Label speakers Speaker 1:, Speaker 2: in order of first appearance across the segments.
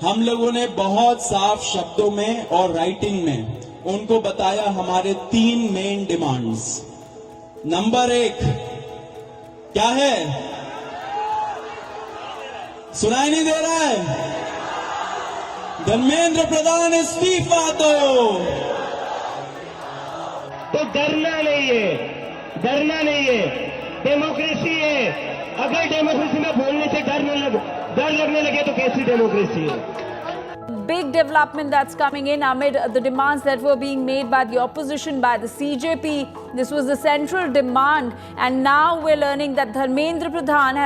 Speaker 1: हम लोगों ने बहुत साफ शब्दों में और राइटिंग में उनको बताया हमारे 3 मेन डिमांड्स। नंबर 1 क्या है? सुनाई नहीं दे रहा है? धर्मेंद्र प्रधान इस्तीफा दो।
Speaker 2: तो डरना नहीं है, डेमोक्रेसी है। अगर डेमोक्रेसी में बोलने से डर लगने लगे तो कैसी डेमोक्रेसी है?
Speaker 3: Big development that's coming in amid the demands that were being made by the opposition, by the CJP. This was the central demand, and now we're learning that Dharmendra Pradhan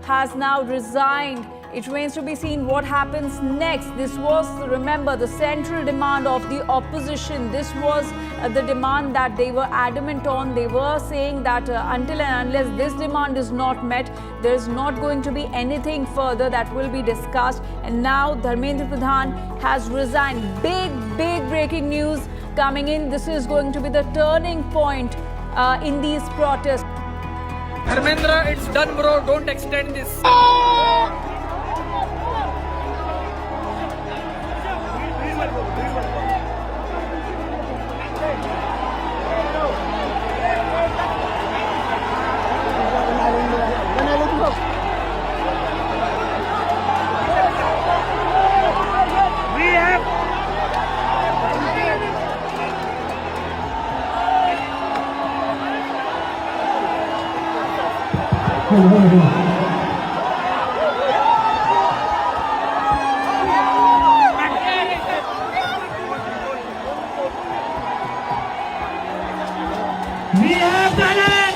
Speaker 3: has now resigned. It remains to be seen what happens next. This was, remember, the central demand of the opposition. This was the demand that they were adamant on. They were saying that until and unless this demand is not met, there is not going to be anything further that will be discussed. And now Dharmendra Pradhan has resigned. Big breaking news coming in. This is going to be the turning point in these protests.
Speaker 4: Dharmendra, it's done, bro. Don't extend this.
Speaker 2: We have done it!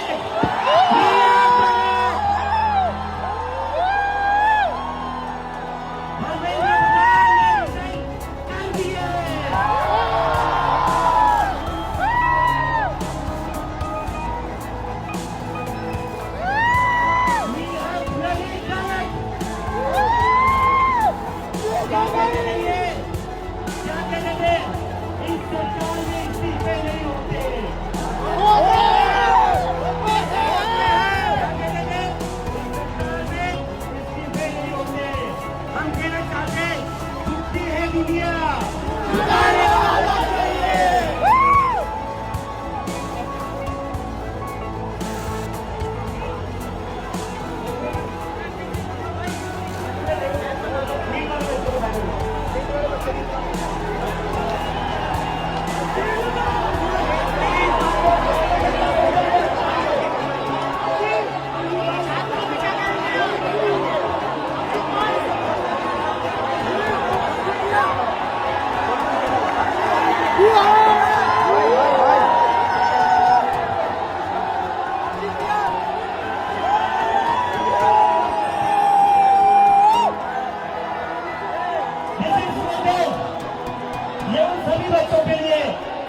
Speaker 2: सभी बच्चों के लिए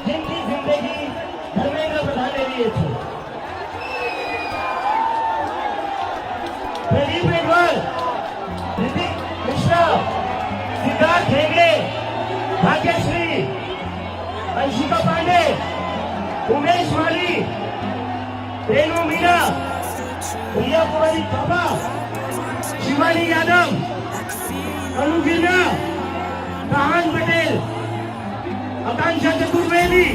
Speaker 2: जिनकी जिंदगी धर्मेंद्र प्रधान ने लिए थे। प्रदीप रेडवाल, ऋतिक मिश्रा, सिद्धार्थ हेगड़े, भाग्यश्री, अंशिका पांडे, उमेश माली, रेणु मीना, रिया कुमारी थापा, शिवानी यादव, अनु गिरना, कहान पटेल, आकांक्षा चतुर्वेदी,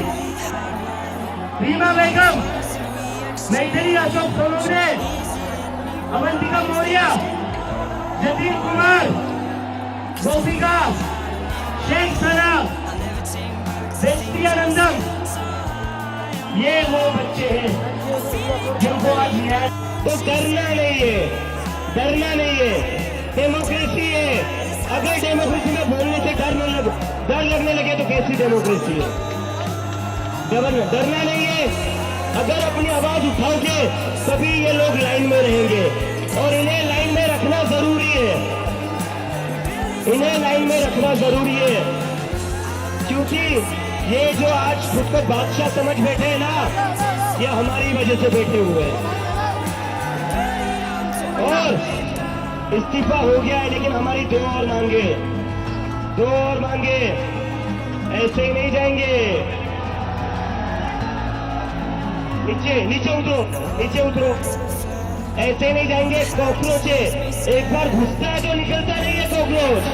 Speaker 2: रीमा बेगम, मैथिली अशोक सोनोग्रे, अवंतिका मौर्य, जतीन कुमार, गोपिका, शेख सना, देवप्रियानंदम, ये वो बच्चे हैं जिनको आज न्याय। तो डरना नहीं है, डेमोक्रेसी है। अगर डेमोक्रेसी में बोलने से डर लगने लगे तो कैसी डेमोक्रेसी है? डरना नहीं है। अगर अपनी आवाज उठाओगे तभी ये लोग लाइन में रहेंगे, और इन्हें लाइन में रखना जरूरी है, क्योंकि ये जो आज खुद को बादशाह समझ बैठे हैं ना, ये हमारी वजह से बैठे हुए हैं। और इस्तीफा हो गया है, लेकिन हमारी दो और मांगे, ऐसे ही नहीं जाएंगे। नीचे उतरो, ऐसे नहीं जाएंगे कॉकरोच है, एक बार घुसता है तो निकलता नहीं है कॉकरोच।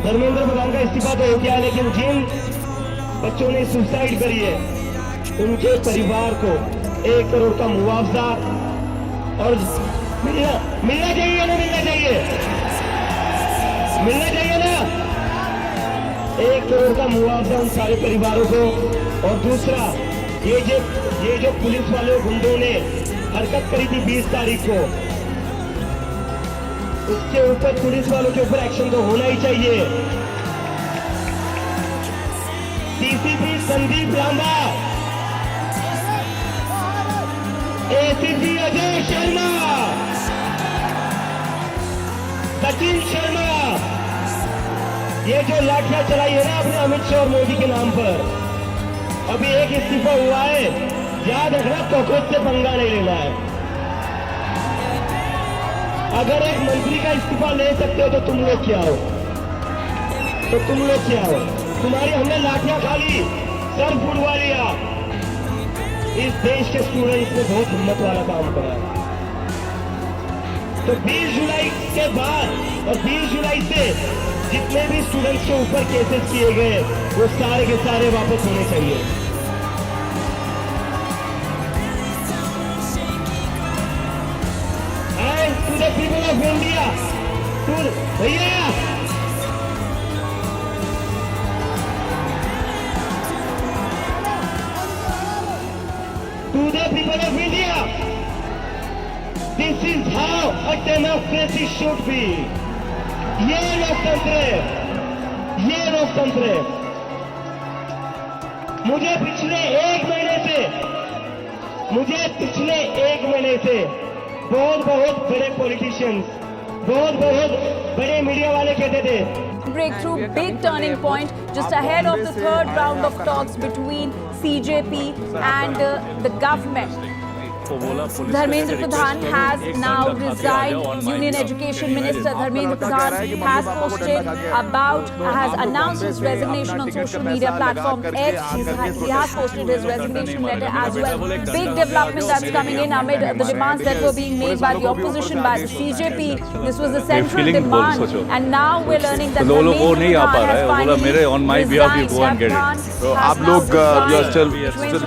Speaker 2: धर्मेंद्र प्रधान का इस्तीफा तो हो गया, लेकिन जिन बच्चों ने सुसाइड करी है उनके परिवार को 1 करोड़ का मुआवजा और मिलना चाहिए ना, मिलना चाहिए, मिलना चाहिए ना, 1 करोड़ का मुआवजा उन सारे परिवारों को। और दूसरा, ये जो पुलिस वाले गुंडों ने हरकत करी थी 20 तारीख को, उसके ऊपर पुलिस वालों के ऊपर एक्शन तो होना ही चाहिए। डीसीपी संदीप लांबा, एसीपी अजय शर्मा, सचिन शर्मा, ये जो लाठियां चलाई है ना अपने अमित शाह और मोदी के नाम पर, अभी एक इस्तीफा हुआ है, याद रखना कॉकरोच से पंगा नहीं लेना है। अगर एक मंत्री का इस्तीफा ले सकते हो तो तुम लोग क्या हो, तो तुम लोग क्या हो? तुम्हारी हमने लाठियां खा ली, सर फुड़वा लिया। इस देश के स्टूडेंट्स ने बहुत हिम्मत वाला काम करा है। तो 20 जुलाई के बाद और 20 जुलाई से जितने भी स्टूडेंट्स के ऊपर केसेस किए गए वो सारे के सारे वापस होने चाहिए। And to the people of India, भैया to the people of India, this is how a democracy should be. ये लोकतंत्र है, ये लोकतंत्र है। मुझे पिछले एक महीने से बहुत बड़े पॉलिटिशियंस, बहुत बड़े मीडिया वाले कहते थे
Speaker 3: breakthrough, big turning point just ahead of the third round of talks between CJP and the government. Dharmendra Pradhan has now resigned. Union Education Minister Dharmendra Pradhan has announced his resignation on social media platform X. He has posted his resignation letter as well. Big development that's coming in amid the demands that were being made by the opposition, by the CJP. This was the central demand, and now we're learning that Dharmendra Pradhan has finally resigned.
Speaker 5: तो आप लोग you are still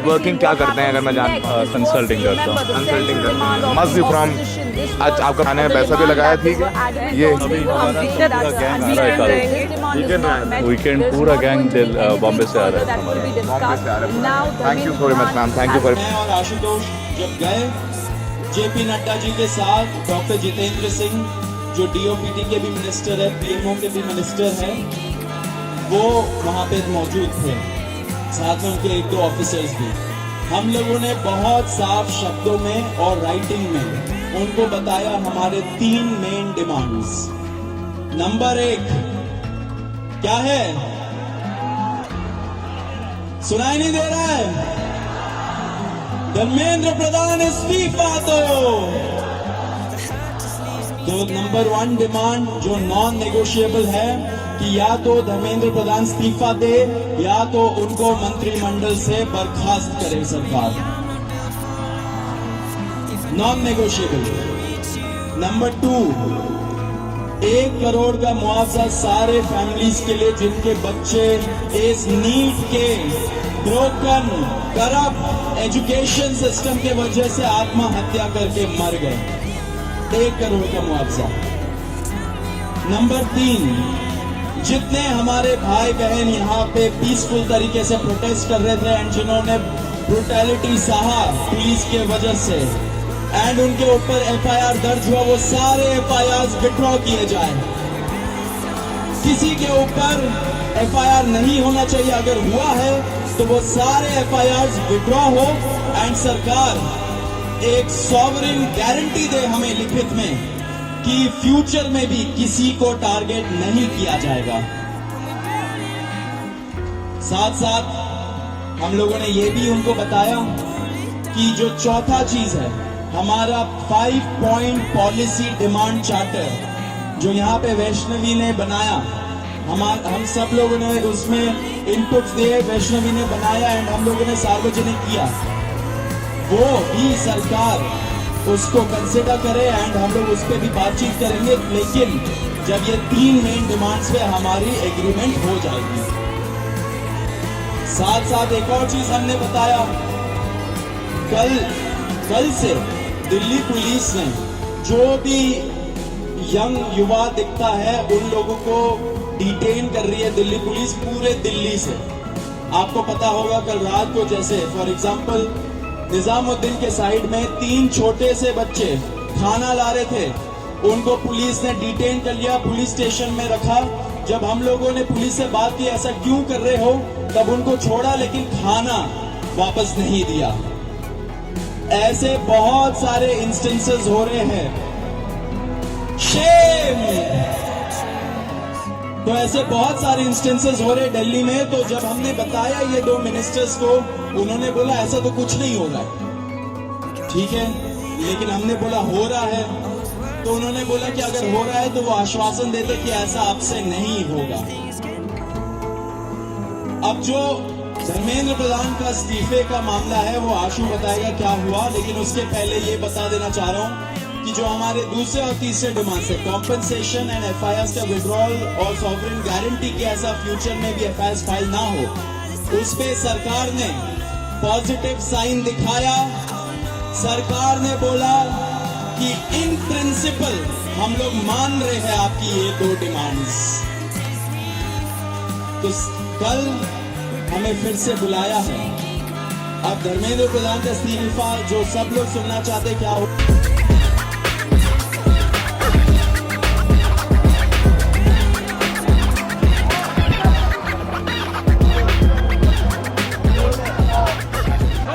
Speaker 5: working, क्या करते हैं अगर मैं जान?
Speaker 6: Consulting करता हूँ।
Speaker 5: कंसल्टिंग करता हूँ। मस्ट बी फ्रॉम, आज आपका खाने में पैसा भी लगाया, ठीक है? ये
Speaker 6: वीकेंड पूरा गैंग बॉम्बे से आ रहा है,
Speaker 5: बॉम्बे से आ रहा है। Thank you so much ma'am, thank you for.
Speaker 1: मैं और आशुतोष जब गए जेपी नड्डा जी के साथ, डॉक्टर जितेंद्र सिंह जो डीओपीटी के भी मिनिस्टर है, पीएमओ के भी मिनिस्टर है, वो वहाँ पे मौजूद थे, साथ में उनके 1-2 ऑफिसर्स भी। हम लोगों ने बहुत साफ शब्दों में और राइटिंग में उनको बताया हमारे 3 मेन डिमांड्स। नंबर 1 क्या है? सुनाई नहीं दे रहा है? धर्मेंद्र प्रधान इस्तीफा तो नंबर 1 डिमांड जो नॉन नेगोशिएबल है कि या तो धर्मेंद्र प्रधान इस्तीफा दे या तो उनको मंत्रिमंडल से बर्खास्त करे सरकार, नॉन नेगोशिएबल। नंबर 2, 1 करोड़ का मुआवजा सारे फैमिलीज के लिए जिनके बच्चे इस नीट के ब्रोकन करप्ट एजुकेशन सिस्टम के वजह से आत्महत्या करके मर गए, 1 करोड़ का मुआवजा। नंबर 3, जितने हमारे भाई बहन यहाँ पे पीसफुल तरीके से प्रोटेस्ट कर रहे थे एंड जिन्होंने ब्रूटैलिटी सहा पुलिस के वजह से एंड उनके ऊपर एफआईआर दर्ज हुआ, वो सारे एफआईआर विड्रॉ किए जाए। किसी के ऊपर एफआईआर नहीं होना चाहिए, अगर हुआ है तो वो सारे एफआईआर विड्रॉ हो एंड सरकार एक सॉवरेन गारंटी दे हमें लिखित में कि फ्यूचर में भी किसी को टारगेट नहीं किया जाएगा। साथ साथ हम लोगों ने ये भी उनको बताया कि जो चौथा चीज है हमारा 5 पॉइंट पॉलिसी डिमांड चार्टर जो यहाँ पे वैष्णवी ने बनाया, हम सब लोगों ने उसमें इनपुट्स दिए, वैष्णवी ने बनाया एंड हम लोगों ने सार्वजनिक किया। वो भी सरकार उसको कंसिडर करे एंड हम लोग उस पर भी बातचीत करेंगे, लेकिन जब ये 3 मेन डिमांड्स पे हमारी एग्रीमेंट हो जाएगी। साथ साथ एक और चीज हमने बताया, कल से दिल्ली पुलिस ने जो भी यंग युवा दिखता है उन लोगों को डिटेन कर रही है दिल्ली पुलिस पूरे दिल्ली से। आपको पता होगा कल रात को जैसे फॉर एग्जांपल निजामुद्दीन के साइड में 3 छोटे से बच्चे खाना ला रहे थे, उनको पुलिस ने डिटेन कर लिया, पुलिस स्टेशन में रखा। जब हम लोगों ने पुलिस से बात की ऐसा क्यों कर रहे हो, तब उनको छोड़ा लेकिन खाना वापस नहीं दिया। ऐसे बहुत सारे इंस्टेंसेस हो रहे हैं। शेम। तो ऐसे बहुत सारे इंस्टेंसेस हो रहे दिल्ली में। तो जब हमने बताया ये 2 मिनिस्टर्स को, उन्होंने बोला ऐसा तो कुछ नहीं हो रहा है। ठीक है, लेकिन हमने बोला हो रहा है, तो उन्होंने बोला कि अगर हो रहा है तो वो आश्वासन देते कि ऐसा आपसे नहीं होगा। अब जो धर्मेंद्र प्रधान का इस्तीफे का मामला है वो आशु बताएगा क्या हुआ, लेकिन उसके पहले ये बता देना चाह रहा हूं कि जो हमारे दूसरे और तीसरे डिमांड है, कॉम्पेंसेशन एंड एफआईआर का विड्रॉल और सॉवरेन गारंटी के ऐसा फ्यूचर में भी एफआईआर फाइल ना हो, उस पे सरकार ने पॉजिटिव साइन दिखाया। सरकार ने बोला कि इन प्रिंसिपल हम लोग मान रहे हैं आपकी ये 2 डिमांड्स। तो कल हमें फिर से बुलाया है। अब धर्मेंद्र प्रधान का इस्तीफा जो सब लोग सुनना चाहते क्या हो,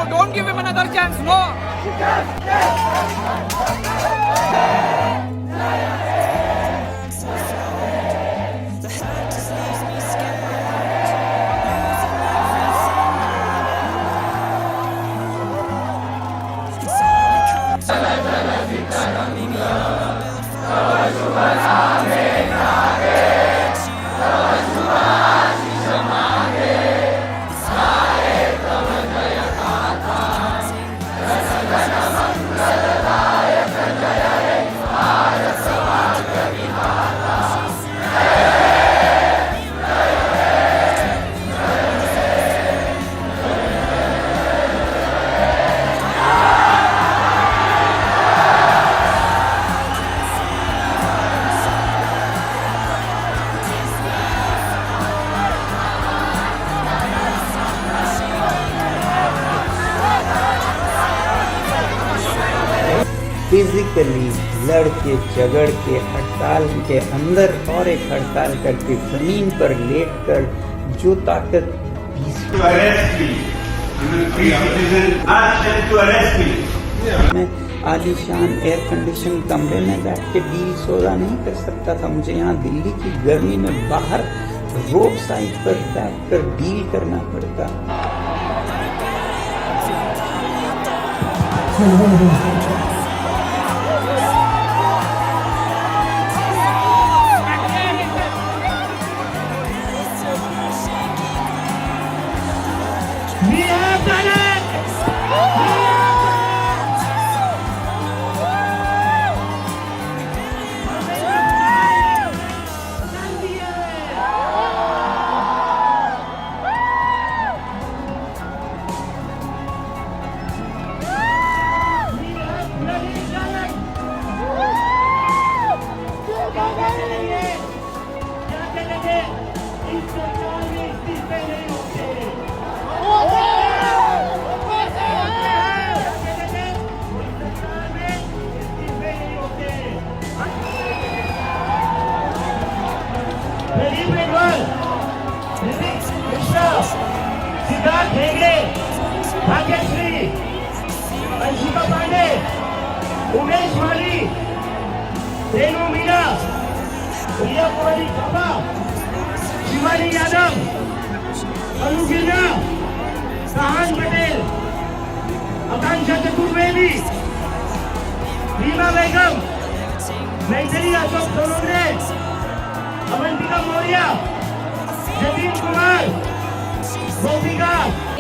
Speaker 4: Don't give him another chance, no!
Speaker 7: Physically लड़ के झगड़ के हड़ताल के अंदर और एक हड़ताल करके जमीन पर लेटकर जो ताकत मैं आलीशान एयर कंडीशन कमरे में बैठ के डील सौदा नहीं कर सकता था। मुझे यहाँ दिल्ली की गर्मी में बाहर रोड साइड पर बैठकर डील करना पड़ता।
Speaker 2: सिद्धार्थ हेगड़े, भाग्यश्री, अंशिका पांडे, उमेश माली, रेणु मीना, प्रिया कुमारी थापा, शिवानी यादव, अनु गिरना, सहान पटेल, आकांक्षा चतुर्वेदी, रीमा बेगम, मैथिली अशोक सोनोग्रे, अवंतिका मौर्य, जतीन कुमार, गोपिका,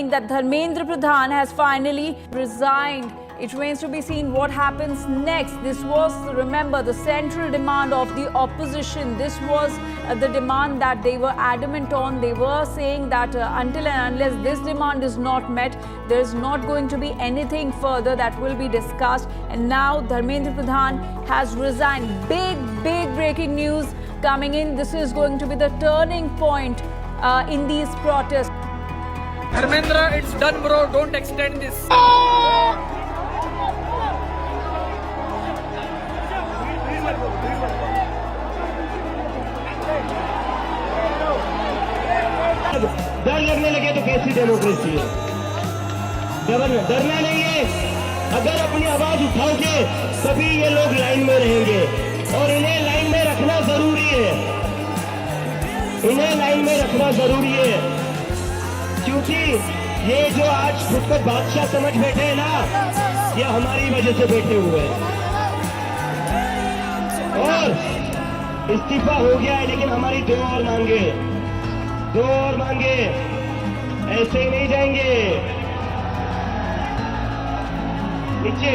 Speaker 3: that Dharmendra Pradhan has finally resigned. It remains to be seen what happens next. This was, remember, the central demand of the opposition. This was the demand that they were adamant on. They were saying that until and unless this demand is not met, there is not going to be anything further that will be discussed. And now Dharmendra Pradhan has resigned. Big breaking news coming in. This is going to be the turning point in these protests.
Speaker 4: Dharmendra, it's done, bro. Don't extend this.
Speaker 2: डर लगने लगे तो कैसी democracy है? डरना नहीं है। अगर अपनी आवाज उठाओगे तभी ये लोग लाइन में रहेंगे और इन्हें लाइन में रखना जरूरी है। इन्हें लाइन में रखना जरूरी है क्योंकि ये जो आज खुद को बादशाह समझ बैठे हैं ना, ये हमारी वजह से बैठे हुए हैं। और इस्तीफा हो गया है लेकिन हमारी दो और मांगे, ऐसे ही नहीं जाएंगे नीचे।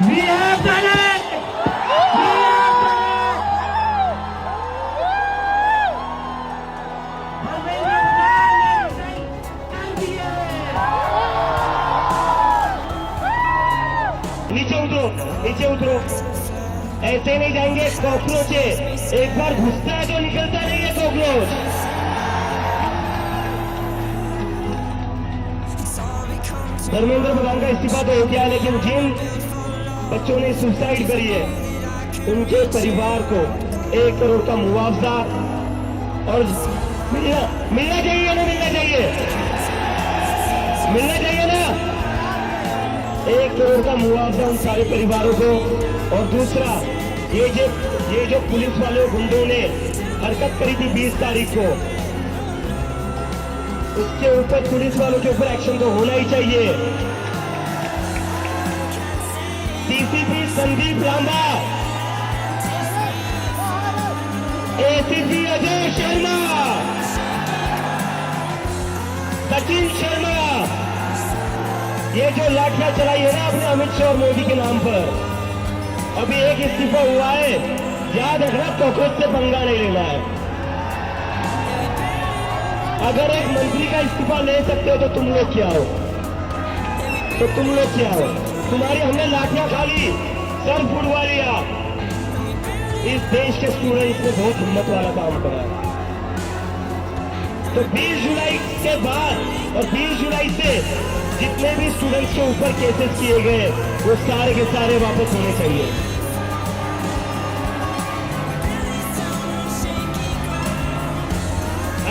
Speaker 2: We have done it! नीचे उतरो, ऐसे नहीं जाएंगे कॉकरोच है। एक बार घुसता है तो निकलता नहीं है कॉकरोच। धर्मेंद्र प्रधान का इस्तीफा तो हो गया लेकिन जिन बच्चों ने सुसाइड करी है उनके परिवार को 1 करोड़ का मुआवजा और मिलना चाहिए ना, मिलना चाहिए ना 1 करोड़ का मुआवजा उन सारे परिवारों को। और दूसरा, ये जो पुलिस वाले गुंडों ने हरकत करी थी 20 तारीख को, उसके ऊपर पुलिस वालों के ऊपर एक्शन तो होना ही चाहिए। डीसीपी संदीप लांबा, एसीपी अजय शर्मा, सचिन शर्मा, ये जो लाठियां चलाई है ना अपने अमित शाह और मोदी के नाम पर, अभी एक इस्तीफा हुआ है, याद रखना कॉकरोच से पंगा नहीं लेना है। अगर एक मंत्री का इस्तीफा ले सकते हो तो तुम लोग क्या हो, तुम्हारी हमने लाठियां खा ली, सर फुड़वा लिया। इस देश के स्टूडेंट्स ने बहुत हिम्मत वाला काम करा है। तो 20 जुलाई के बाद और 20 जुलाई से जितने भी स्टूडेंट्स के ऊपर केसेस किए गए वो सारे के सारे वापस होने चाहिए।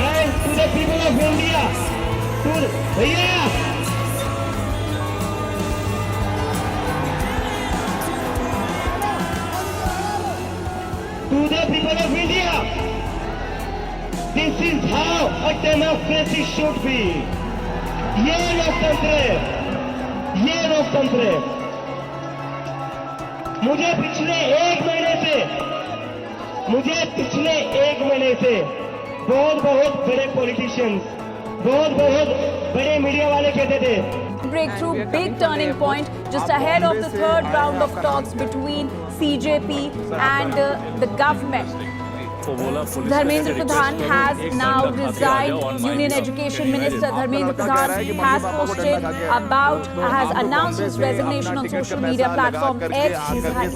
Speaker 2: And to the people of India, भैया to the people of India, this is how a democracy should be. ये लोकतंत्र है। मुझे पिछले एक महीने से बहुत बड़े पॉलिटिशियंस, बहुत बड़े मीडिया वाले कहते थे
Speaker 3: breakthrough, big turning point just ahead of the third round of talks between CJP and the government. Dharmendra Pradhan has now resigned. Union Education Minister Dharmendra Pradhan has announced his resignation on social media platform X.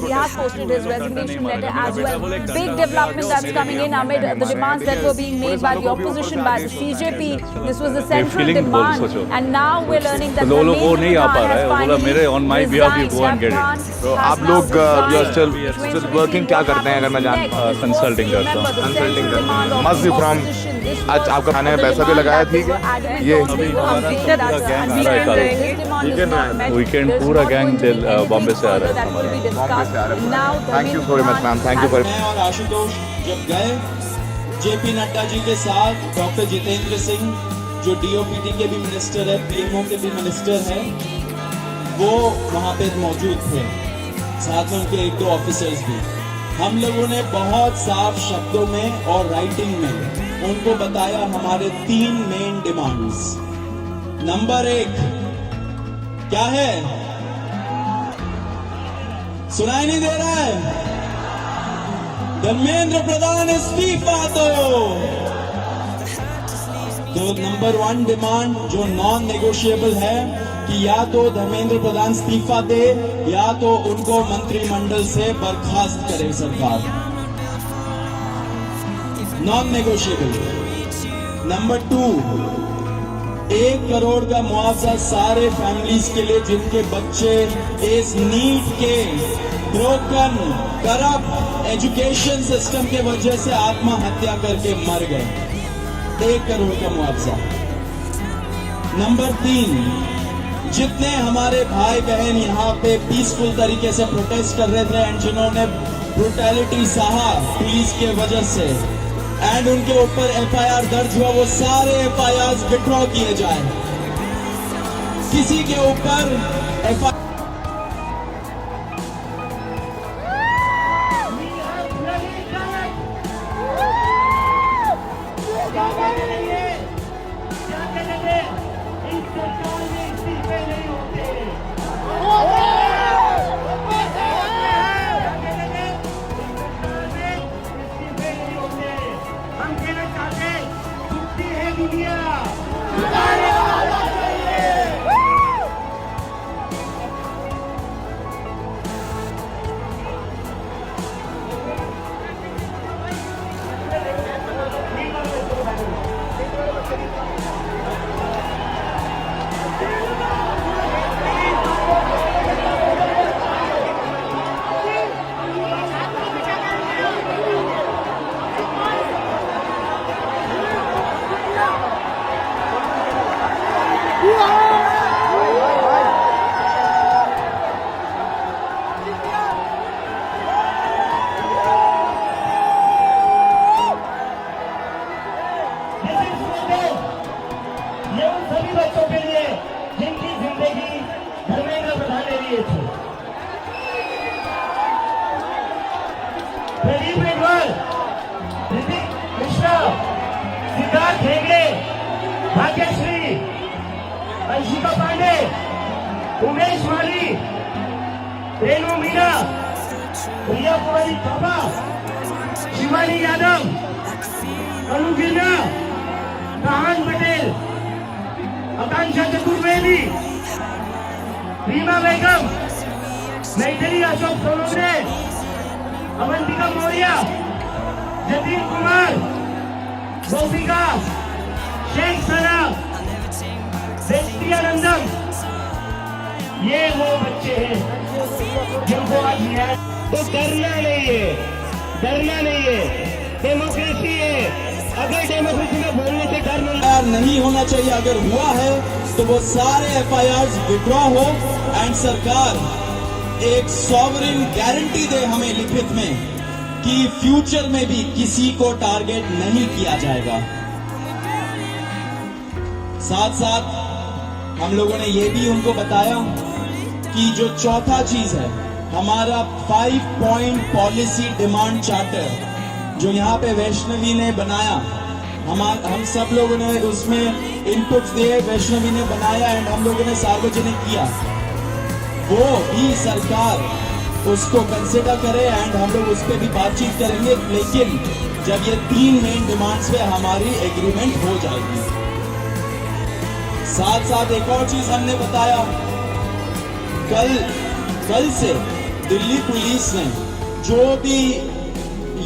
Speaker 3: He has posted his resignation letter as well. Big development that's coming in amid the demands that were being made by the opposition, by the CJP. This was the central demand, and now we're learning that Dharmendra Pradhan has finally
Speaker 6: on my behalf you go and get it.
Speaker 5: तो आप लोग you are still working क्या करते हैं अगर मैं जान
Speaker 6: consulting करता हूँ
Speaker 5: कंसल्टिंग करते हैं मस्ट बी फ्रॉम आज आपका खाने में पैसा भी लगाया ठीक है ये
Speaker 6: वीकेंड पूरा गैंग बॉम्बे से आ रहा है
Speaker 5: thank you so much ma'am thank you for
Speaker 1: मैं और आशुतोष जब गए जेपी नड्डा जी के साथ डॉक्टर जितेंद्र सिंह जो डीओपीटी के भी मिनिस्टर है, पीएमओ के भी मिनिस्टर है, वो वहाँ पे मौजूद थे, साथ में उनके एक दो ऑफिसर्स भी। हम लोगों ने बहुत साफ शब्दों में और राइटिंग में उनको बताया हमारे 3 मेन डिमांड्स। नंबर 1 क्या है? सुनाई नहीं दे रहा है? धर्मेंद्र प्रधान इस्तीफा दो। तो नंबर 1 डिमांड जो नॉन नेगोशिएबल है कि या तो धर्मेंद्र प्रधान इस्तीफा दे या तो उनको मंत्रिमंडल से बर्खास्त करे सरकार, नॉन नेगोशिएबल। नंबर 2 1 करोड़ का मुआवजा सारे फैमिलीज के लिए जिनके बच्चे इस नीट के ब्रोकन करप्ट एजुकेशन सिस्टम के वजह से आत्महत्या करके मर गए, 1 करोड़ का मुआवजा। नंबर 3 जितने हमारे भाई बहन यहाँ पे पीसफुल तरीके से प्रोटेस्ट कर रहे थे एंड जिन्होंने ब्रूटैलिटी सहा पुलिस के वजह से एंड उनके ऊपर एफआईआर दर्ज हुआ, वो सारे एफआईआर विड्रॉ किए जाए। किसी के ऊपर एफआईआर
Speaker 2: सभी बच्चों के लिए जिनकी जिंदगी धर्मेंद्र प्रधान ने लिए थे। प्रदीप रेडवाल, ऋतिक मिश्रा, सिद्धार्थ हेगड़े, भाग्यश्री, अंशिका पांडे, उमेश माली, रेणु मीना, प्रिया कुमारी थापा, शिवानी यादव, अनु गिरना, राहन पटेल, आकांक्षा चतुर्वेदी, रीमा बेगम, मैथिली अशोक सोनोग्रे, अवंतिका मौर्य, जतीन कुमार, गोपिका, शेख सना, बेस्टियानंदम, ये वो बच्चे हैं जिनको आज न्याय। तो डरना नहीं है, डरना नहीं है, डेमोक्रेसी है। अगर डेमोक्रेसी में बोलने से डर
Speaker 1: नहीं होना चाहिए, अगर हुआ है तो वो सारे एफआईआर विड्रॉ हो एंड सरकार एक सॉवरेन गारंटी दे हमें लिखित में कि फ्यूचर में भी किसी को टारगेट नहीं किया जाएगा। साथ साथ हम लोगों ने ये भी उनको बताया कि जो चौथा चीज है हमारा 5 पॉइंट पॉलिसी डिमांड चार्टर जो यहाँ पे वैष्णवी ने बनाया, हम सब लोगों ने उसमें इनपुट्स दिए, वैष्णवी ने बनाया एंड हम लोगों ने सार्वजनिक किया, वो भी सरकार उसको कंसिडर करें एंड हम लोग उस पर भी बातचीत करेंगे, लेकिन जब ये 3 मेन डिमांड्स पे हमारी एग्रीमेंट हो जाएगी। साथ साथ एक और चीज हमने बताया, कल से दिल्ली पुलिस ने जो भी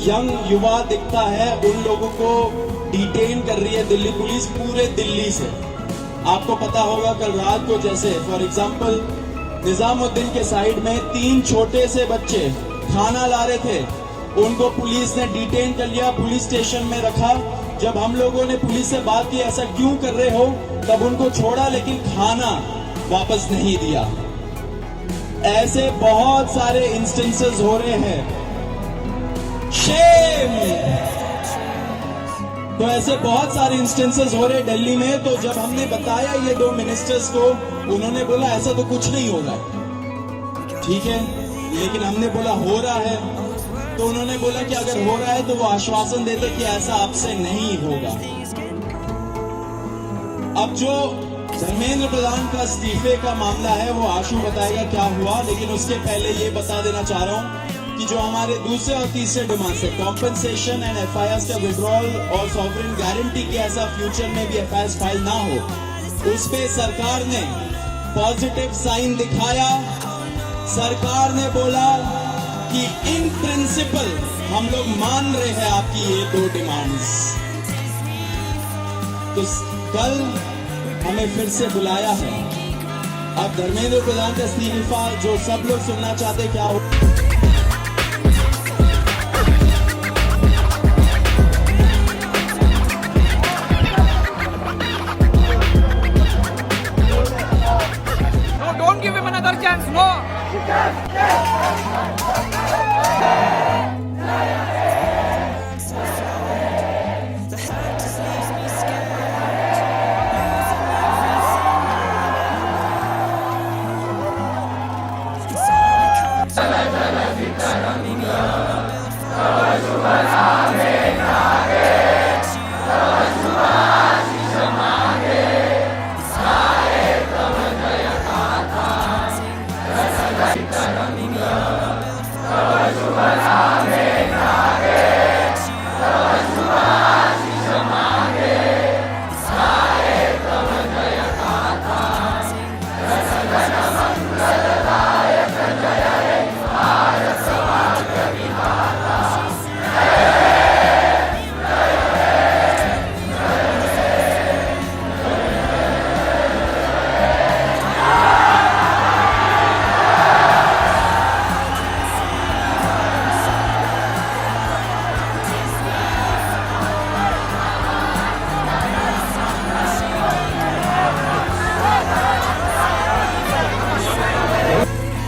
Speaker 1: यंग युवा दिखता है उन लोगों को डिटेन कर रही है दिल्ली पुलिस पूरे दिल्ली से। आपको पता होगा कल रात को जैसे फॉर एग्जांपल निजामुद्दीन के साइड में 3 छोटे से बच्चे खाना ला रहे थे, उनको पुलिस ने डिटेन कर लिया, पुलिस स्टेशन में रखा। जब हम लोगों ने पुलिस से बात की ऐसा क्यों कर रहे हो, तब उनको छोड़ा लेकिन खाना वापस नहीं दिया। ऐसे बहुत सारे इंस्टेंसेस हो रहे हैं। शेम। तो ऐसे बहुत सारे इंस्टेंसेस हो रहे दिल्ली में। तो जब हमने बताया ये 2 मिनिस्टर्स को, उन्होंने बोला ऐसा तो कुछ नहीं होगा। ठीक है, लेकिन हमने बोला हो रहा है, तो उन्होंने बोला कि अगर हो रहा है तो वो आश्वासन देते कि ऐसा आपसे नहीं होगा। अब जो धर्मेंद्र प्रधान का इस्तीफे का मामला है वो आशु बताएगा क्या हुआ, लेकिन उसके पहले ये बता देना चाह रहा हूं कि जो हमारे दूसरे और तीसरे डिमांड्स है, कॉम्पनसेशन एंड एफआईआर का विड्रॉल और सॉवरेन गारंटी के ऐसा फ्यूचर में भी एफआईआर फाइल ना हो, उस पे सरकार ने पॉजिटिव साइन दिखाया। सरकार ने बोला कि इन प्रिंसिपल हम लोग मान रहे हैं आपकी ये 2 डिमांड्स। तो कल हमें फिर से बुलाया है। अब धर्मेंद्र प्रधान का इस्तीफा जो सब लोग सुनना चाहते क्या हो,
Speaker 4: No, don't give him another chance. No.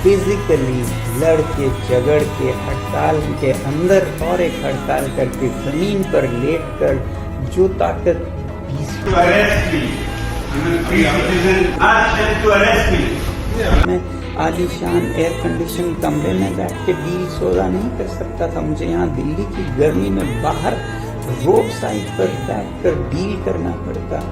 Speaker 7: Physically लड़ के झगड़ के हड़ताल के अंदर और एक हड़ताल करके जमीन पर लेटकर जो ताकत मैं आलीशान एयर कंडीशन कमरे में बैठ के डील सौदा नहीं कर सकता था। मुझे यहाँ दिल्ली की गर्मी में बाहर रोड साइड पर बैठ कर डील करना पड़ता।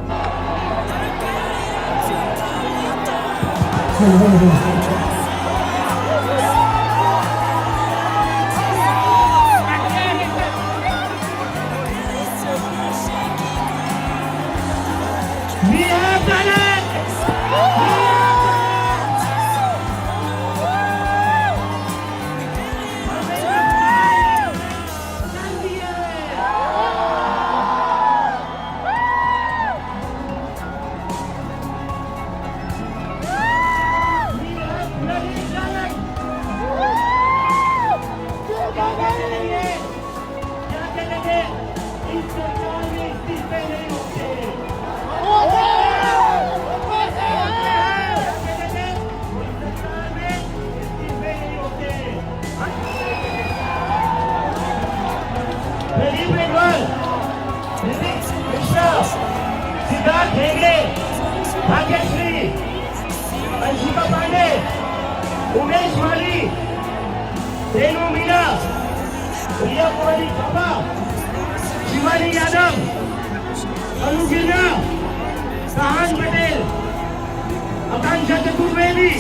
Speaker 2: सिद्धार्थ हेगड़े, भाग्यश्री, अंशिका पांडे, उमेश माली, रेणु मीना, रिया कुमारी थापा, शिवानी यादव, अनु गिरना, सहान पटेल, आकांक्षा चतुर्वेदी,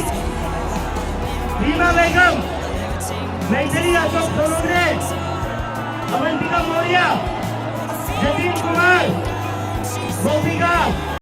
Speaker 2: रीमा बेगम, मैथिली अशोक सोनवणे, अवंतिका मौर्य, जतीन कुमार, गोपिका